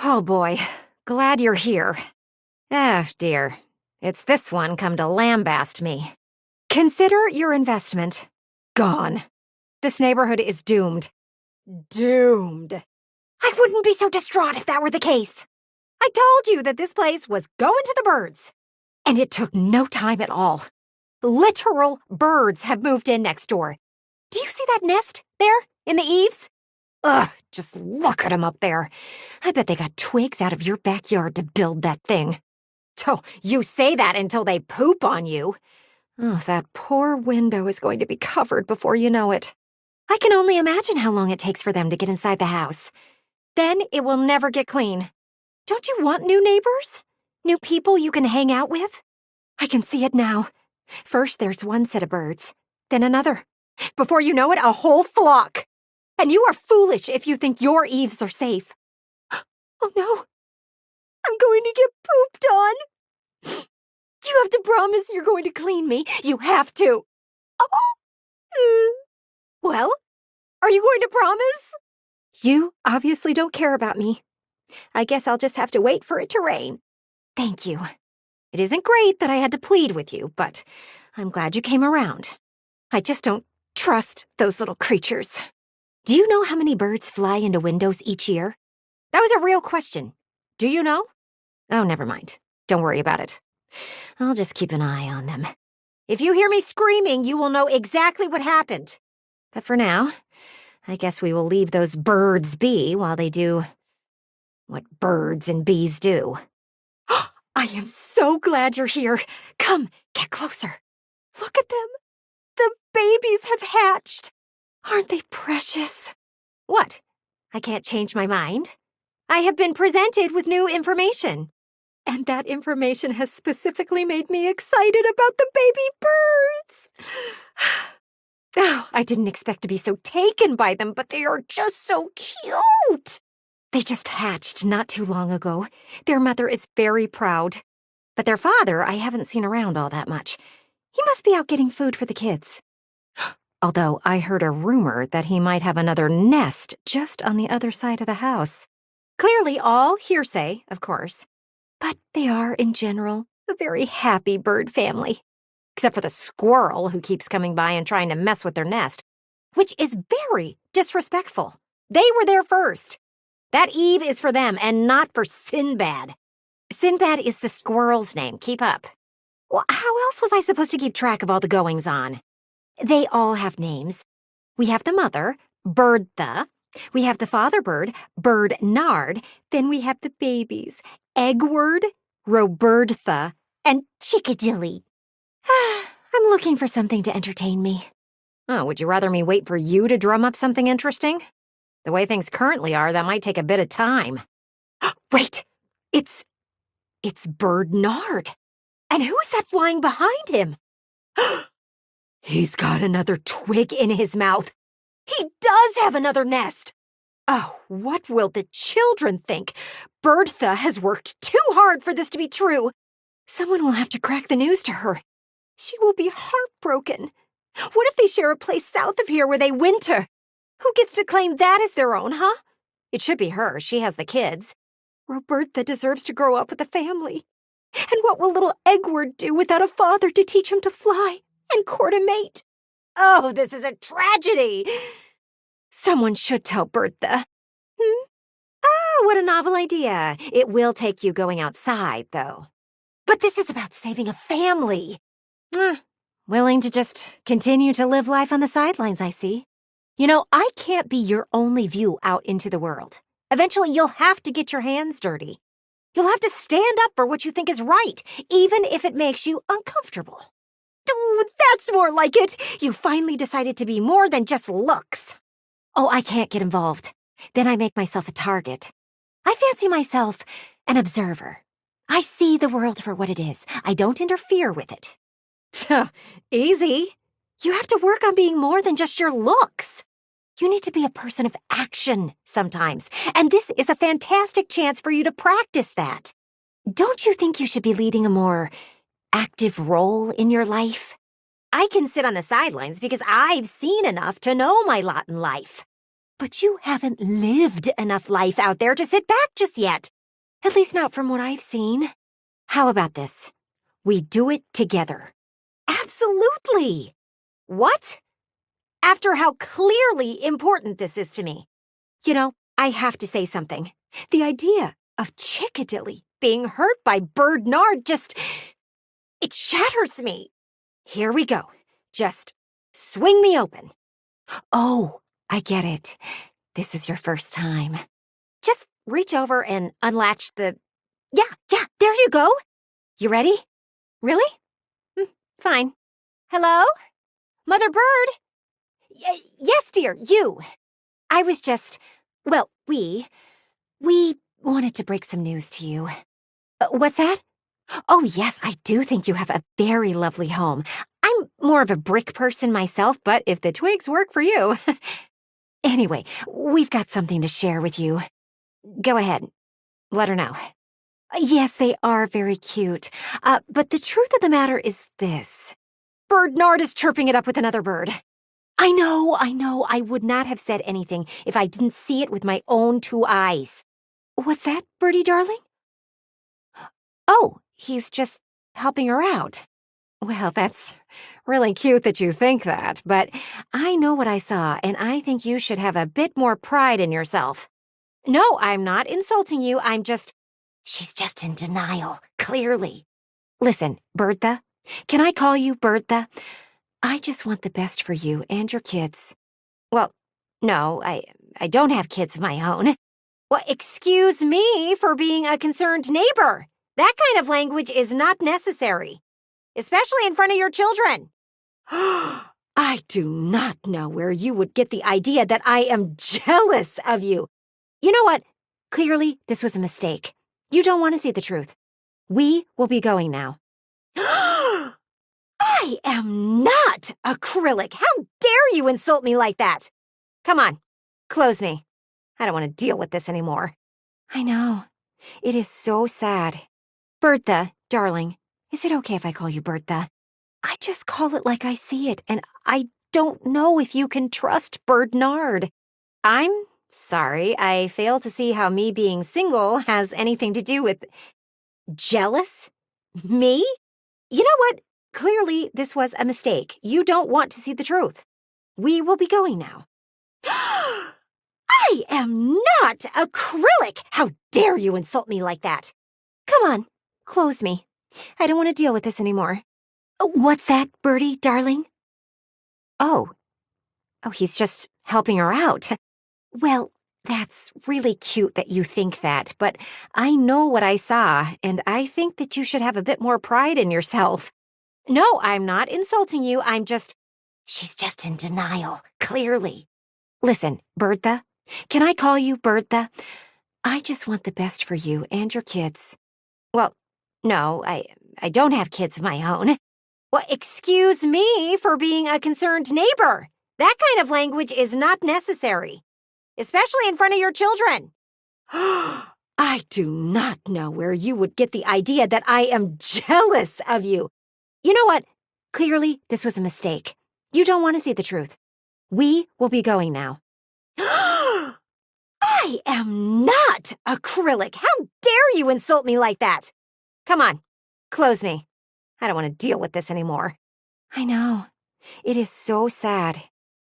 Oh boy, glad you're here. Oh dear, it's this one come to lambaste me. Consider your investment gone. This neighborhood is doomed. Doomed. I wouldn't be so distraught if that were the case. I told you that this place was going to the birds. And it took no time at all. Literal birds have moved in next door. Do you see that nest there in the eaves? Ugh, just look at 'em up there. I bet they got twigs out of your backyard to build that thing. So you say that until they poop on you. Oh, that poor window is going to be covered before you know it. I can only imagine how long it takes for them to get inside the house. Then it will never get clean. Don't you want new neighbors? New people you can hang out with? I can see it now. First there's one set of birds, then another. Before you know it, a whole flock. And you are foolish if you think your eaves are safe. Oh no, I'm going to get pooped on. You have to promise you're going to clean me. You have to. Oh. Well, are you going to promise? You obviously don't care about me. I guess I'll just have to wait for it to rain. Thank you. It isn't great that I had to plead with you, but I'm glad you came around. I just don't trust those little creatures. Do you know how many birds fly into windows each year? That was a real question. Do you know? Oh, never mind. Don't worry about it. I'll just keep an eye on them. If you hear me screaming, you will know exactly what happened. But for now, I guess we will leave those birds be while they do what birds and bees do. I am so glad you're here. Come, get closer. Look at them. The babies have hatched. Aren't they precious? What? I can't change my mind. I have been presented with new information. And that information has specifically made me excited about the baby birds. Oh, I didn't expect to be so taken by them, but they are just so cute. They just hatched not too long ago. Their mother is very proud. But their father I haven't seen around all that much. He must be out getting food for the kids. Although I heard a rumor that he might have another nest just on the other side of the house. Clearly all hearsay, of course. But they are, in general, a very happy bird family. Except for the squirrel who keeps coming by and trying to mess with their nest, which is very disrespectful. They were there first. That Eve is for them and not for Sinbad. Sinbad is the squirrel's name. Keep up. Well, how else was I supposed to keep track of all the goings-on? They all have names. We have the mother, Birdtha. We have the father bird, Birdnard. Then we have the babies, Eggward, Robertha, and Chickadilly. I'm looking for something to entertain me. Oh, would you rather me wait for you to drum up something interesting? The way things currently are, that might take a bit of time. Wait! It's Birdnard. And who is that flying behind him? He's got another twig in his mouth. He does have another nest. Oh, what will the children think? Bertha has worked too hard for this to be true. Someone will have to crack the news to her. She will be heartbroken. What if they share a place south of here where they winter? Who gets to claim that as their own, huh? It should be her. She has the kids. Roberta deserves to grow up with a family. And what will little Edward do without a father to teach him to fly and court a mate? Oh, this is a tragedy. Someone should tell Bertha. Oh, what a novel idea. It will take you going outside, though. But this is about saving a family. Willing to just continue to live life on the sidelines, I see. You know, I can't be your only view out into the world. Eventually, you'll have to get your hands dirty. You'll have to stand up for what you think is right, even if it makes you uncomfortable. Oh, that's more like it. You finally decided to be more than just looks. Oh, I can't get involved. Then I make myself a target. I fancy myself an observer. I see the world for what it is. I don't interfere with it. Easy. You have to work on being more than just your looks. You need to be a person of action sometimes, and this is a fantastic chance for you to practice that. Don't you think you should be leading a more active role in your life? I can sit on the sidelines because I've seen enough to know my lot in life. But you haven't lived enough life out there to sit back just yet. At least not from what I've seen. How about this? We do it together. Absolutely. What? After how clearly important this is to me. You know, I have to say something. The idea of Chickadilly being hurt by Bernard just... it shatters me. Here we go. Just swing me open. Oh, I get it. This is your first time. Just reach over and unlatch the... Yeah, there you go. You ready? Really? Fine. Hello? Mother Bird? Yes, dear, you. I was just... well, we wanted to break some news to you. What's that? Oh, yes, I do think you have a very lovely home. I'm more of a brick person myself, but if the twigs work for you... Anyway, we've got something to share with you. Go ahead. Let her know. Yes, they are very cute. But the truth of the matter is this. Bernard is chirping it up with another bird. I know. I would not have said anything if I didn't see it with my own 2 eyes. What's that, birdie darling? Oh, he's just helping her out. Well, that's really cute that you think that, but I know what I saw, and I think you should have a bit more pride in yourself. No, I'm not insulting you, she's just in denial, clearly. Listen, Bertha, can I call you Bertha? I just want the best for you and your kids. Well, no, I don't have kids of my own. Well, excuse me for being a concerned neighbor. That kind of language is not necessary, especially in front of your children. I do not know where you would get the idea that I am jealous of you. You know what? Clearly, this was a mistake. You don't want to see the truth. We will be going now. I am not acrylic. How dare you insult me like that? Come on, close me. I don't want to deal with this anymore. I know. It is so sad. Bertha, darling, is it okay if I call you Bertha? I just call it like I see it, and I don't know if you can trust Bernard. I'm sorry, I fail to see how me being single has anything to do with... jealous? Me? You know what? Clearly, this was a mistake. You don't want to see the truth. We will be going now. I am not acrylic! How dare you insult me like that? Come on, close me. I don't want to deal with this anymore. What's that, Birdie, darling? Oh, he's just helping her out. Well, that's really cute that you think that, but I know what I saw, and I think that you should have a bit more pride in yourself. No, I'm not insulting you, she's just in denial, clearly. Listen, Bertha, can I call you Bertha? I just want the best for you and your kids. Well, no, I don't have kids of my own. Well, excuse me for being a concerned neighbor. That kind of language is not necessary, especially in front of your children. I do not know where you would get the idea that I am jealous of you. You know what? Clearly, this was a mistake. You don't want to see the truth. We will be going now. I am not acrylic. How dare you insult me like that? Come on, close me. I don't want to deal with this anymore. I know. It is so sad.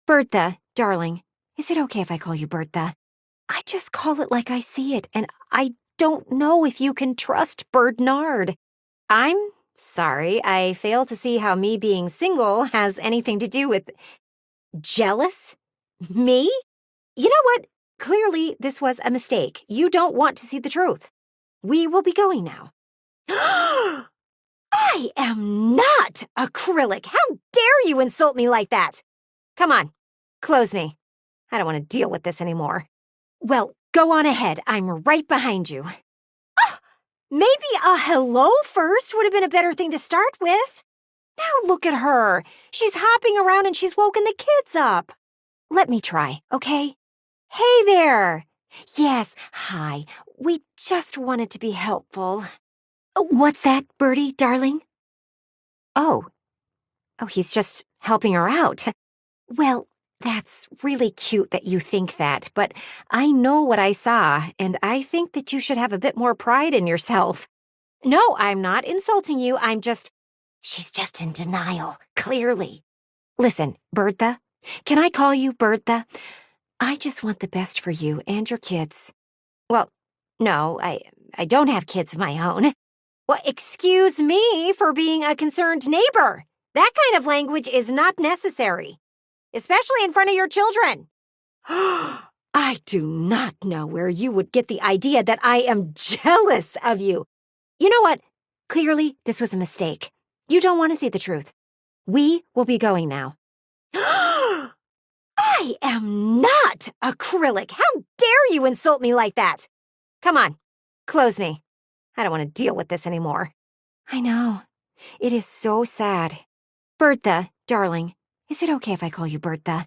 Bertha, darling, is it okay if I call you Bertha? I just call it like I see it, and I don't know if you can trust Bernard. I'm sorry, I fail to see how me being single has anything to do with... Jealous? Me? You know what? Clearly, this was a mistake. You don't want to see the truth. We will be going now. I am not acrylic. How dare you insult me like that? Come on, close me. I don't want to deal with this anymore. Well, go on ahead. I'm right behind you. Oh, maybe a hello first would have been a better thing to start with. Now look at her. She's hopping around and she's woken the kids up. Let me try, okay? Hey there. Yes, hi. We just wanted to be helpful. What's that, Bertie, darling? Oh, he's just helping her out. Well, that's really cute that you think that, but I know what I saw, and I think that you should have a bit more pride in yourself. No, I'm not insulting you. She's just in denial, clearly. Listen, Bertha, can I call you Bertha? I just want the best for you and your kids. Well, no, I don't have kids of my own. Well, excuse me for being a concerned neighbor. That kind of language is not necessary, especially in front of your children. I do not know where you would get the idea that I am jealous of you. You know what? Clearly, this was a mistake. You don't want to see the truth. We will be going now. I am not acrylic. How dare you insult me like that? Come on, close me. I don't want to deal with this anymore. I know. It is so sad. Bertha, darling, is it okay if I call you Bertha?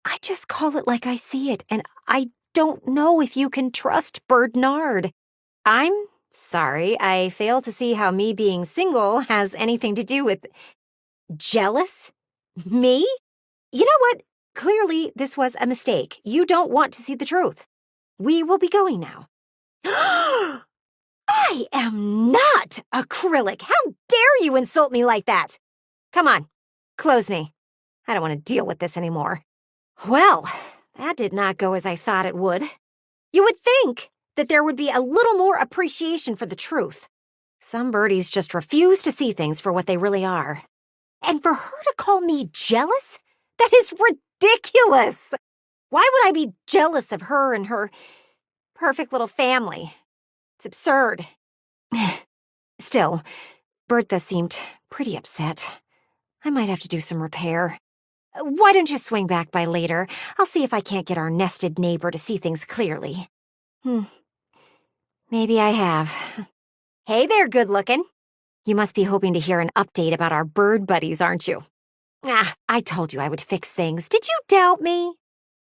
I just call it like I see it, and I don't know if you can trust Bernard. I'm sorry, I fail to see how me being single has anything to do with... Jealous? Me? You know what? Clearly, this was a mistake. You don't want to see the truth. We will be going now. I am not acrylic. How dare you insult me like that? Come on, close me. I don't want to deal with this anymore. Well, that did not go as I thought it would. You would think that there would be a little more appreciation for the truth. Some birdies just refuse to see things for what they really are. And for her to call me jealous? That is ridiculous! Why would I be jealous of her and her perfect little family? It's absurd. Still, Bertha seemed pretty upset. I might have to do some repair. Why don't you swing back by later? I'll see if I can't get our nested neighbor to see things clearly. Maybe I have. Hey there, good-looking. You must be hoping to hear an update about our bird buddies, aren't you? I told you I would fix things. Did you doubt me?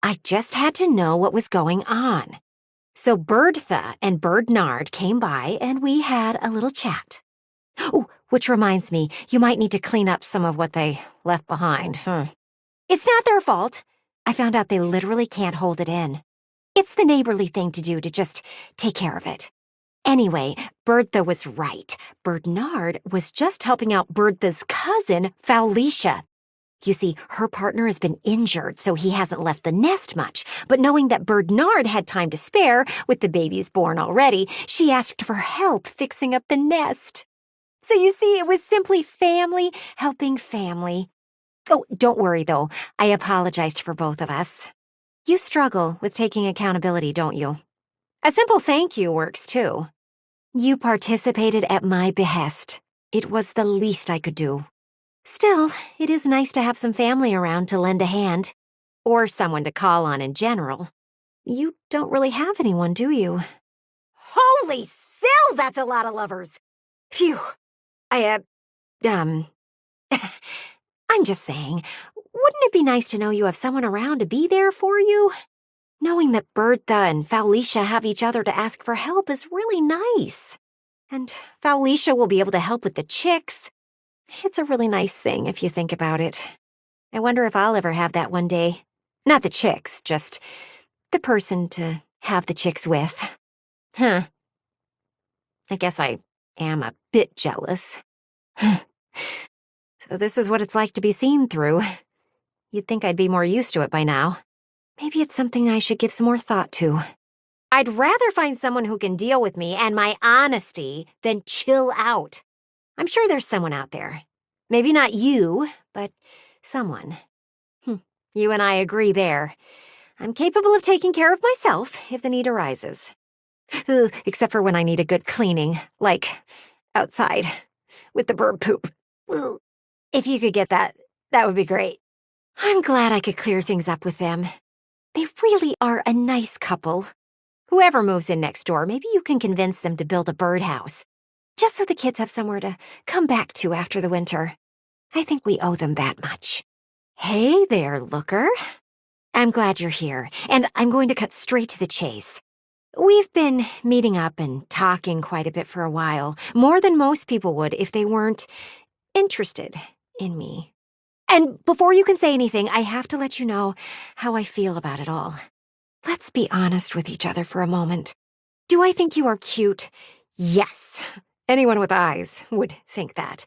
I just had to know what was going on. So Bertha and Bernard came by and we had a little chat. Oh, which reminds me, you might need to clean up some of what they left behind. It's not their fault. I found out they literally can't hold it in. It's the neighborly thing to do to just take care of it. Anyway, Bertha was right. Bernard was just helping out Bertha's cousin, Felicia. You see, her partner has been injured, so he hasn't left the nest much. But knowing that Bernard had time to spare, with the babies born already, she asked for help fixing up the nest. So you see, it was simply family helping family. Oh, don't worry, though. I apologized for both of us. You struggle with taking accountability, don't you? A simple thank you works, too. You participated at my behest. It was the least I could do. Still, it is nice to have some family around to lend a hand. Or someone to call on in general. You don't really have anyone, do you? Holy cell, that's a lot of lovers! Phew. I'm just saying, wouldn't it be nice to know you have someone around to be there for you? Knowing that Bertha and Faulicia have each other to ask for help is really nice. And Faulicia will be able to help with the chicks. It's a really nice thing if you think about it. I wonder if I'll ever have that one day. Not the chicks, just the person to have the chicks with. Huh. I guess I am a bit jealous. So this is what it's like to be seen through. You'd think I'd be more used to it by now. Maybe it's something I should give some more thought to. I'd rather find someone who can deal with me and my honesty than chill out. I'm sure there's someone out there. Maybe not you, but someone. You and I agree there. I'm capable of taking care of myself if the need arises. Except for when I need a good cleaning, like outside, with the bird poop. If you could get that, that would be great. I'm glad I could clear things up with them. They really are a nice couple. Whoever moves in next door, maybe you can convince them to build a birdhouse, just so the kids have somewhere to come back to after the winter. I think we owe them that much. Hey there, Looker. I'm glad you're here, and I'm going to cut straight to the chase. We've been meeting up and talking quite a bit for a while, more than most people would if they weren't interested in me. And before you can say anything, I have to let you know how I feel about it all. Let's be honest with each other for a moment. Do I think you are cute? Yes. Anyone with eyes would think that.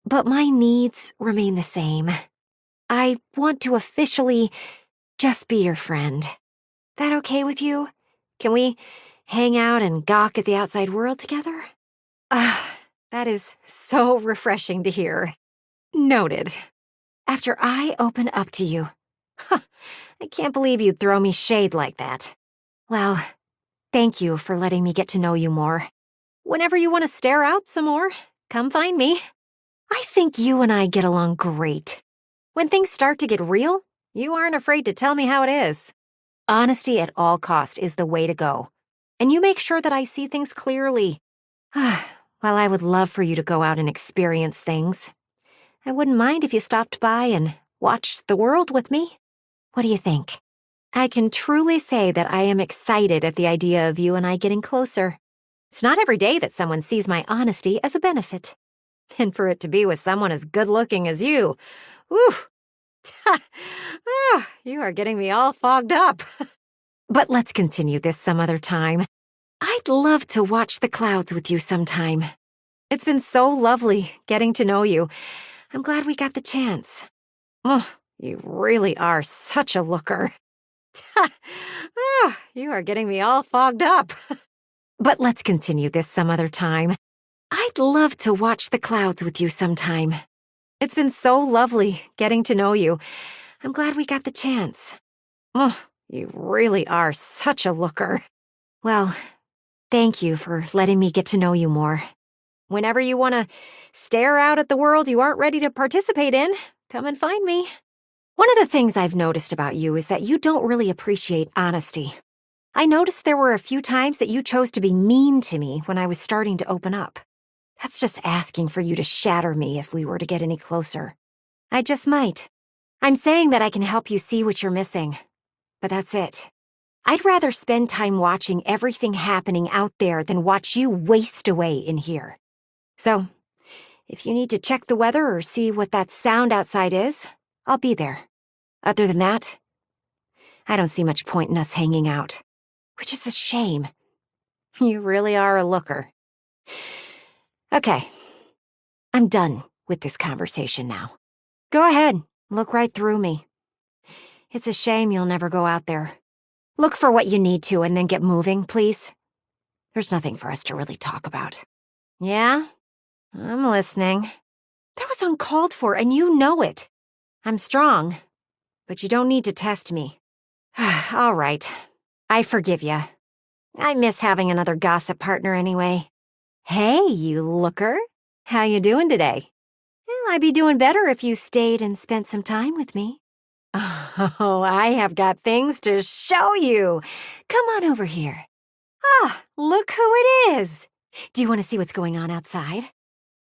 But my needs remain the same. I want to officially just be your friend. That okay with you? Can we hang out and gawk at the outside world together? That is so refreshing to hear. Noted. After I open up to you. I can't believe you'd throw me shade like that. Well, thank you for letting me get to know you more. Whenever you want to stare out some more, come find me. I think you and I get along great. When things start to get real, you aren't afraid to tell me how it is. Honesty at all cost is the way to go. And you make sure that I see things clearly. While I would love for you to go out and experience things, I wouldn't mind if you stopped by and watched the world with me. What do you think? I can truly say that I am excited at the idea of you and I getting closer. It's not every day that someone sees my honesty as a benefit. And for it to be with someone as good-looking as you, whew! You are getting me all fogged up. But let's continue this some other time. I'd love to watch the clouds with you sometime. It's been so lovely getting to know you. I'm glad we got the chance. You really are such a looker. You are getting me all fogged up. But let's continue this some other time. I'd love to watch the clouds with you sometime. It's been so lovely getting to know you. I'm glad we got the chance. You really are such a looker. Well, thank you for letting me get to know you more. Whenever you want to stare out at the world you aren't ready to participate in, come and find me. One of the things I've noticed about you is that you don't really appreciate honesty. I noticed there were a few times that you chose to be mean to me when I was starting to open up. That's just asking for you to shatter me if we were to get any closer. I just might. I'm saying that I can help you see what you're missing. But that's it. I'd rather spend time watching everything happening out there than watch you waste away in here. So, if you need to check the weather or see what that sound outside is, I'll be there. Other than that, I don't see much point in us hanging out. Which is a shame. You really are a looker. Okay, I'm done with this conversation now. Go ahead, look right through me. It's a shame you'll never go out there. Look for what you need to and then get moving, please. There's nothing for us to really talk about. Yeah? I'm listening. That was uncalled for, and you know it. I'm strong, but you don't need to test me. All right, I forgive you. I miss having another gossip partner anyway. Hey, you looker. How you doing today? Well, I'd be doing better if you stayed and spent some time with me. Oh, I have got things to show you. Come on over here. Look who it is. Do you want to see what's going on outside?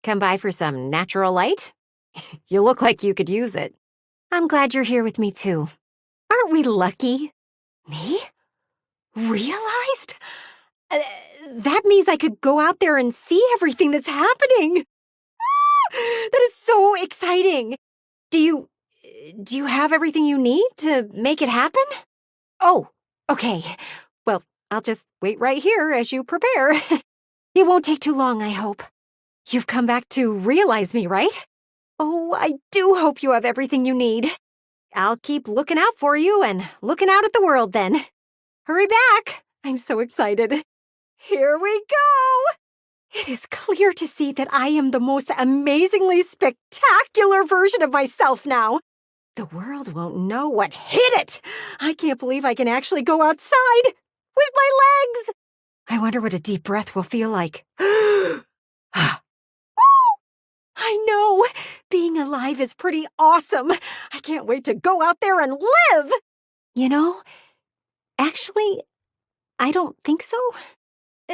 Come by for some natural light? You look like you could use it. I'm glad you're here with me, too. Aren't we lucky? Me? Realized? That means I could go out there and see everything that's happening. That is so exciting. Do you have everything you need to make it happen? Oh, okay. Well, I'll just wait right here as you prepare. It won't take too long, I hope. You've come back to realize me, right? Oh, I do hope you have everything you need. I'll keep looking out for you and looking out at the world then. Hurry back. I'm so excited. Here we go. It is clear to see that I am the most amazingly spectacular version of myself now. The world won't know what hit it. I can't believe I can actually go outside with my legs. I wonder what a deep breath will feel like. I know. Being alive is pretty awesome. I can't wait to go out there and live. You know, actually, I don't think so.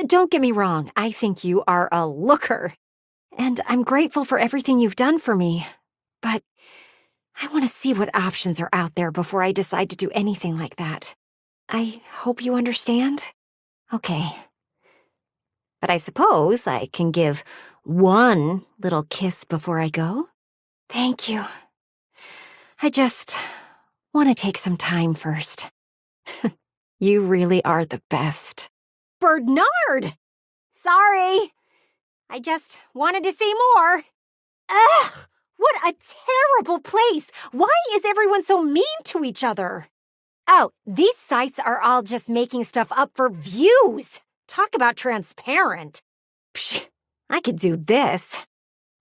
Don't get me wrong. I think you are a looker. And I'm grateful for everything you've done for me. But I want to see what options are out there before I decide to do anything like that. I hope you understand. Okay. But I suppose I can give one little kiss before I go. Thank you. I just want to take some time first. You really are the best. Bernard! Sorry. I just wanted to see more. Ugh! What a terrible place! Why is everyone so mean to each other? Oh, these sites are all just making stuff up for views. Talk about transparent. Psh, I could do this.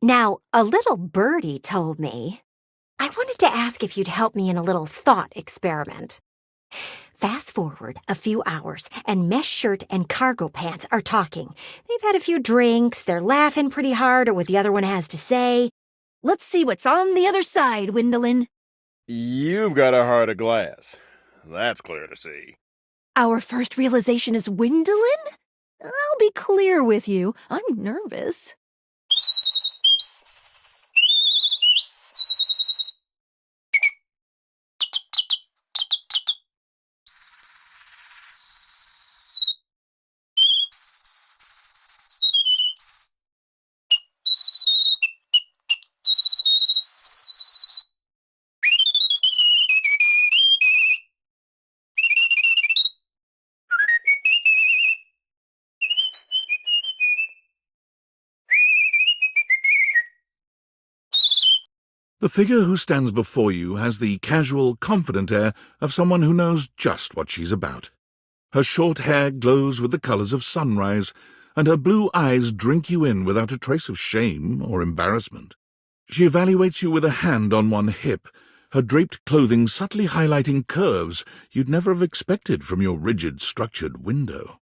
Now, a little birdie told me. I wanted to ask if you'd help me in a little thought experiment. Fast forward a few hours, and Mesh Shirt and Cargo Pants are talking. They've had a few drinks, they're laughing pretty hard at what the other one has to say. Let's see what's on the other side, Wyndolyn. You've got a heart of glass. That's clear to see. Our first realization is Wyndolyn? I'll be clear with you. I'm nervous. The figure who stands before you has the casual, confident air of someone who knows just what she's about. Her short hair glows with the colours of sunrise, and her blue eyes drink you in without a trace of shame or embarrassment. She evaluates you with a hand on one hip, her draped clothing subtly highlighting curves you'd never have expected from your rigid, structured window.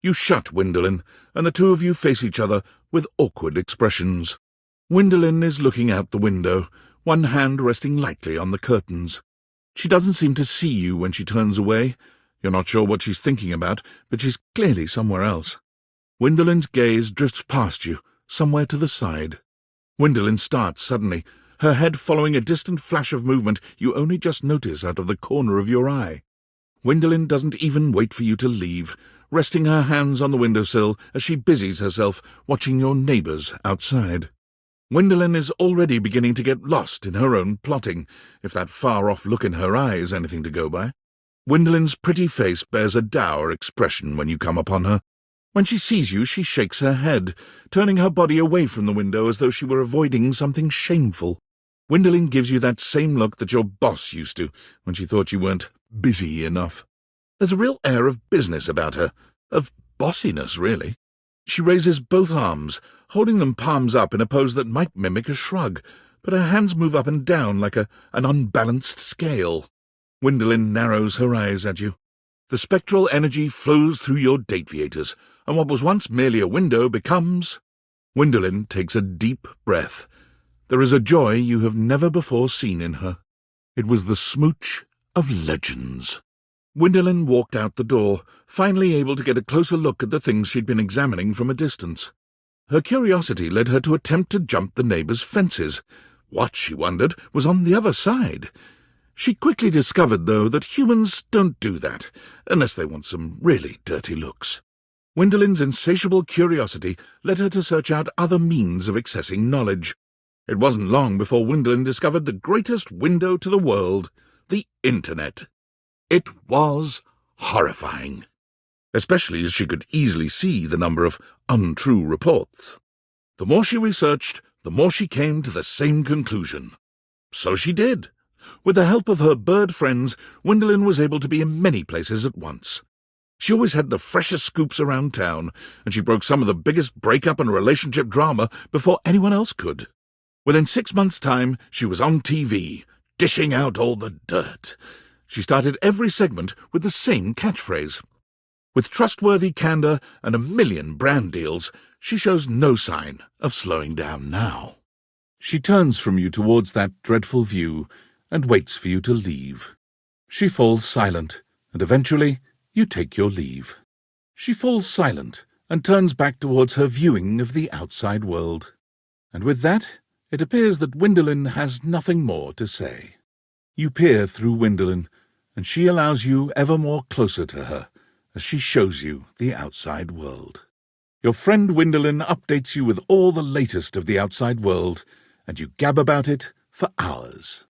You shut Wyndolyn, and the two of you face each other with awkward expressions. Wyndolyn is looking out the window, one hand resting lightly on the curtains. She doesn't seem to see you when she turns away. You're not sure what she's thinking about, but she's clearly somewhere else. Wyndolyn's gaze drifts past you, somewhere to the side. Wyndolyn starts suddenly, her head following a distant flash of movement you only just notice out of the corner of your eye. Wyndolyn doesn't even wait for you to leave, resting her hands on the windowsill as she busies herself watching your neighbours outside. Wyndolyn is already beginning to get lost in her own plotting, if that far-off look in her eye is anything to go by. Wyndolyn's pretty face bears a dour expression when you come upon her. When she sees you, she shakes her head, turning her body away from the window as though she were avoiding something shameful. Wyndolyn gives you that same look that your boss used to, when she thought you weren't busy enough. There's a real air of business about her, of bossiness, really. She raises both arms, holding them palms up in a pose that might mimic a shrug, but her hands move up and down like an unbalanced scale. Wyndolyn narrows her eyes at you. The spectral energy flows through your dateviators, and what was once merely a window becomes... Wyndolyn takes a deep breath. There is a joy you have never before seen in her. It was the smooch of legends. Wyndolyn walked out the door, finally able to get a closer look at the things she'd been examining from a distance. Her curiosity led her to attempt to jump the neighbours' fences. What, she wondered, was on the other side? She quickly discovered, though, that humans don't do that, unless they want some really dirty looks. Wyndolyn's insatiable curiosity led her to search out other means of accessing knowledge. It wasn't long before Wyndolyn discovered the greatest window to the world, the Internet. It was horrifying, especially as she could easily see the number of untrue reports. The more she researched, the more she came to the same conclusion. So she did. With the help of her bird friends, Wyndolyn was able to be in many places at once. She always had the freshest scoops around town, and she broke some of the biggest breakup and relationship drama before anyone else could. Within 6 months' time, she was on TV, dishing out all the dirt. She started every segment with the same catchphrase. With trustworthy candor and a million brand deals, she shows no sign of slowing down now. She turns from you towards that dreadful view and waits for you to leave. She falls silent, and eventually you take your leave. She falls silent and turns back towards her viewing of the outside world. And with that, it appears that Wyndolyn has nothing more to say. You peer through Wyndolyn, and she allows you ever more closer to her as she shows you the outside world. Your friend Wyndolyn updates you with all the latest of the outside world, and you gab about it for hours.